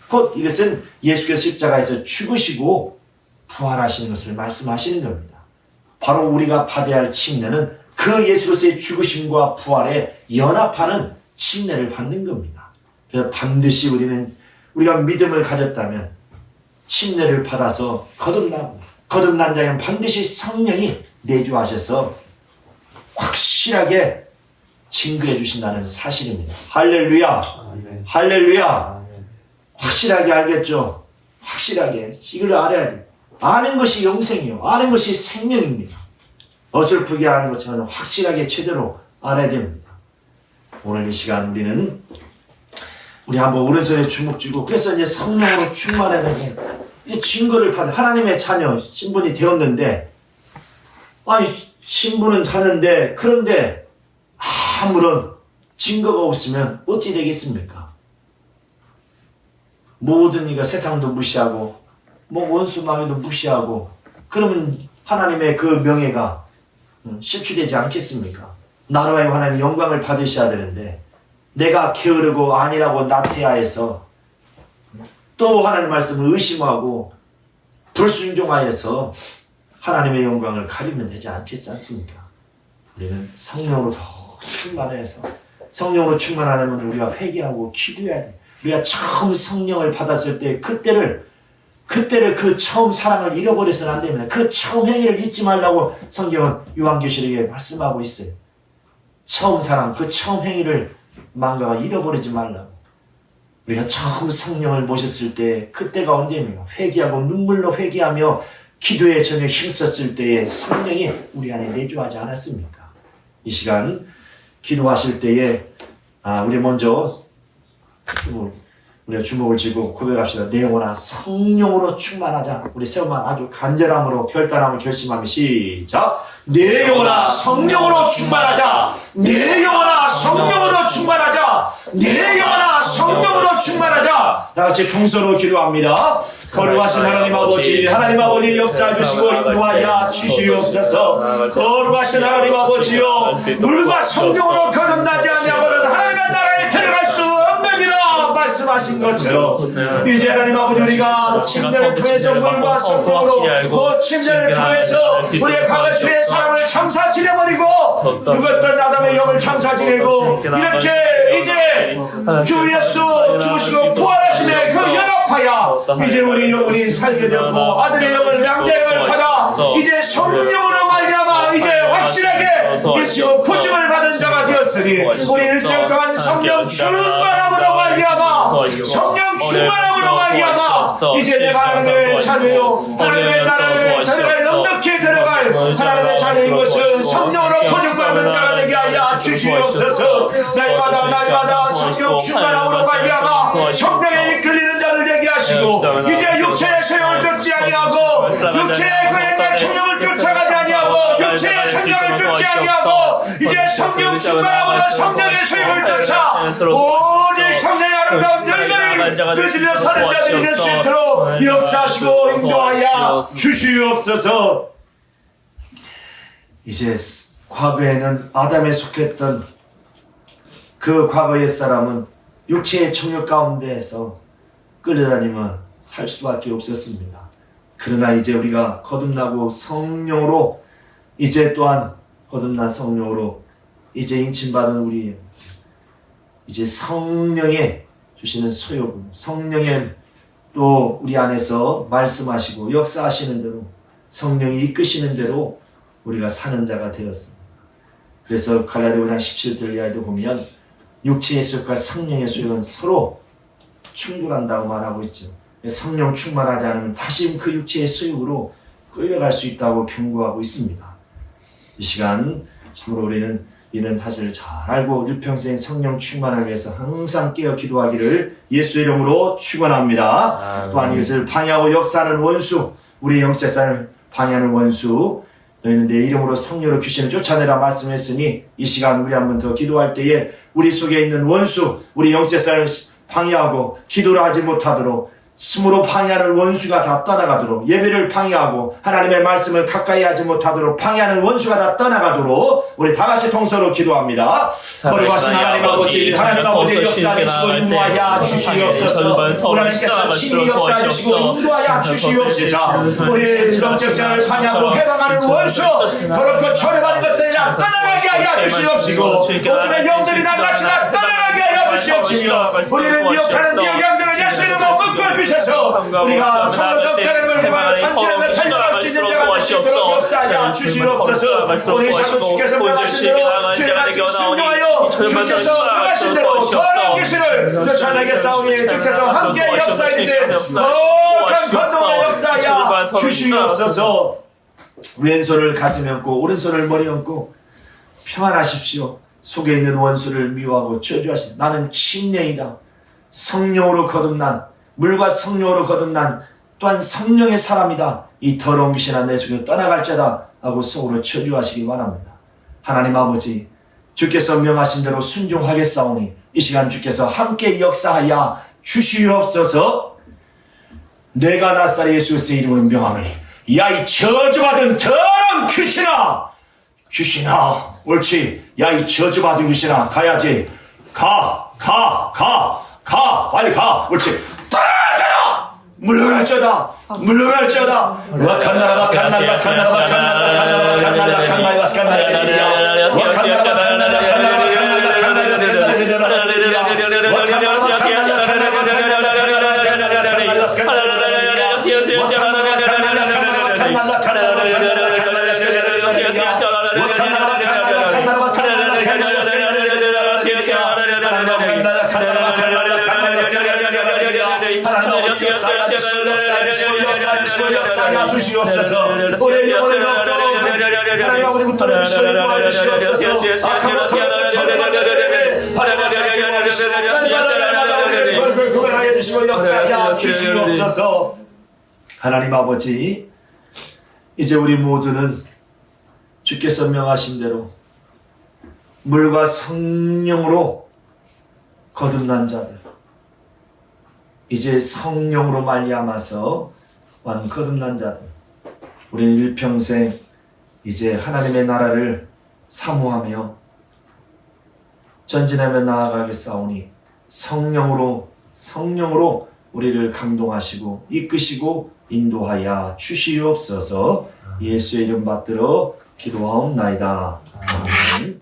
곧 이것은 예수께서 십자가에서 죽으시고 부활하시는 것을 말씀하시는 겁니다. 바로 우리가 받아야 할 침례는 그 예수께서의 죽으심과 부활에 연합하는 침례를 받는 겁니다. 그래서 반드시 우리가 믿음을 가졌다면 침례를 받아서 거듭난 자에는 반드시 성령이 내주하셔서 확실하게 증거해 주신다는 사실입니다. 할렐루야. 아멘. 할렐루야. 아멘. 확실하게 알겠죠? 확실하게 이걸 알아야 돼요. 아는 것이 영생이요, 아는 것이 생명입니다. 어설프게 아는 것처럼 확실하게 제대로 알아야 됩니다. 오늘 이 시간 우리 한번 오른손에 주먹 쥐고, 그래서 이제 성령으로 충만해야 되고 이제 증거를 받는 하나님의 자녀 신분이 되었는데, 신분은 자녀인데 그런데 아무런 증거가 없으면 어찌 되겠습니까? 모든 이가 세상도 무시하고 원수 마귀도 무시하고 그러면 하나님의 그 명예가 실추되지 않겠습니까? 나라의 하나님 영광을 받으셔야 되는데 내가 게으르고 아니라고 나태하여서 또 하나님 말씀을 의심하고 불순종하여서 하나님의 영광을 가리면 되지 않겠지 않습니까? 우리는 성령으로 더 충만해서, 성령으로 충만하려면 우리가 회개하고 기도해야 돼. 우리가 처음 성령을 받았을 때 그때를 그 처음 사랑을 잃어버려서는 안 됩니다. 그 처음 행위를 잊지 말라고 성경은 요한계시록에 말씀하고 있어요. 처음 사랑, 그 처음 행위를 망가가 잃어버리지 말라고. 우리가 처음 성령을 모셨을 때 그때가 언제입니까? 회개하고 눈물로 회개하며 기도에 전혀 힘썼을 때에 성령이 우리 안에 내주하지 않았습니까? 이 시간 기도하실 때에 우리 먼저 우리가 주먹을 쥐고 고백합시다. 내 영혼아 성령으로 충만하자. 우리 세우만 아주 간절함으로 결단함을 결심하며 시작. 내 영혼아 성령으로 충만하자. 내 영혼아 성령으로 충만하자. 내 영혼아 충만하자. 성령으로 충만하자. 다 같이 통서로 기도합니다. 거룩하신 하나님 아버지, 하나님 아버지 역사해 주시고 인도하여 주시옵소서. 거룩하신 하나님 아버지요, 물과 성령으로 거듭나지 아니하고는 하나님의 나라에 들어갈 수 없느니라 말씀하신 것처럼 이제 하나님 아버지 우리가 침례를 통해서 물과 성령으로 그 침례를 통해서 우리의 과거 주의 사랑을 참사 지내버리고 누구였던 아담의 영을 참사 지내고 이렇게 이제 주 예수 죽으시고 부활하심에 그 연합하여 이제 우리 영혼이 살게 되었고 아들의 영을 양자의 영을 받아 이제 성령으로 말미암아 이제 확실하게 일치고 구중을 받은 자가 되었으니 우리 일생 동안 성령 충만함으로 말미암아 성령 충만함으로 말미암아 이제 내가 하나님의 자녀요 하나님의 나라를 들어갈 넉넉히 들어갈 하나님의 자녀인 것은 성령으로 구중받는 자가 되게 하여 주시옵소서. 날마다 성령 충만함으로 말미암아 성령에 이끌리는 자를 되게 하시고 이제 육체의 소용을 쫓지 아니하고 육체의 그 옛날 청력을 쫓아가지 아니하고 육체의 성령을 쫓지 아니하고 이제 성령 충만함으로 성령의 소용을 쫓아 오직 성령의 아름다운 열매를 맺으며 사는 자들이 될 수 있도록 역사하시고 인도하여 주시옵소서. 이제 과거에는 아담에 속했던 그 과거의 사람은 육체의 청력 가운데에서 끌려다니며 살 수밖에 없었습니다. 그러나 이제 우리가 거듭나고 성령으로 이제 또한 거듭난 성령으로 이제 인침받은 우리 이제 성령의 주시는 소욕, 성령의 또 우리 안에서 말씀하시고 역사하시는 대로 성령이 이끄시는 대로 우리가 사는 자가 되었습니다. 그래서 갈라디아 5장 17절 이하에도 보면 육체의 소욕과 성령의 소욕은 서로 충돌한다고 말하고 있죠. 성령 충만하지 않으면 다시 그 육체의 소욕으로 끌려갈 수 있다고 경고하고 있습니다. 이 시간 참으로 우리는 이런 사실을 잘 알고 일평생 성령 충만을 위해서 항상 깨어 기도하기를 예수의 이름으로 축원합니다. 또한 이것을 방해하고 역사하는 원수, 우리의 영적사를 방해하는 원수, 너희는 내 이름으로 성령으로 귀신을 쫓아내라 말씀했으니 이 시간 우리 한 번 더 기도할 때에 우리 속에 있는 원수, 우리 영적사를 방해하고 기도를 하지 못하도록 심으로 방해하는 원수가 다 떠나가도록 예배를 방해하고 하나님의 말씀을 가까이 하지 못하도록 방해하는 원수가 다 떠나가도록 우리 다같이 통서로 기도합니다. 거룩하신 하나님 아버지, 하나님 아버지 역사하시고 인도하여 주시옵소서. 우리 하나님께서 친히 역사하시고 인도하여 주시옵소서. 우리의 영적성을 방해하고 해방하는 원수 거룩고 초래하는 것들이 다 떠나가게 하여 주시옵시고 모든의 영들이 날같이 다 떠나가게 하여 주시옵시며 우리를 미혹하는 영들을 예수 이름으로 묶어 주셔서 우리가 정말 없다는 걸 해봐야 단체를 탈출할 수 있는 자가 될 수 있도록 역사하여 주시옵소서. 우리 샤브 주께서 명하신 대로 주의 말씀 순종하여 주께서 명하신 대로 더러운 귀신을 쫓아내게 싸우니 주께서 함께 역사할 때 거룩한 권능의 역사하여 주시옵소서. 왼손을 가슴에 얹고 오른손을 머리에 얹고 평안하십시오. 속에 있는 원수를 미워하고 저주하신 나는 침례이다. 성령으로 거듭난 물과 성령으로 거듭난 또한 성령의 사람이다. 이 더러운 귀신아 내 중에 떠나갈지어다 하고 속으로 저주하시기 바랍니다. 하나님 아버지, 주께서 명하신 대로 순종하겠사오니 이 시간 주께서 함께 역사하여 주시옵소서. 내가 나사렛 예수의 이름으로 명하노니 야 이 저주받은 더러운 귀신아, 귀신아 옳지. 야 이 저주받은 귀신아 가야지. 가 빨리 가. 옳지. 따라 물러갈지어다. 와칸나라 주시옵소서. 우리의 영혼을 얻도록 하나님 아버지부터 주시옵소서. 악함부터 처리하게 하나님 구별하여 주시고 역사하여 주시옵소서. 하나님 아버지, 이제 우리 모두는 주께서 명하신 대로 물과 성령으로 거듭난 자들, 이제 성령으로 말미암아서 완 거듭난 자들, 우리는 일평생 이제 하나님의 나라를 사모하며 전진하며 나아가겠사오니 성령으로 우리를 감동하시고 이끄시고 인도하여 주시옵소서. 예수의 이름 받들어 기도하옵나이다. 아멘.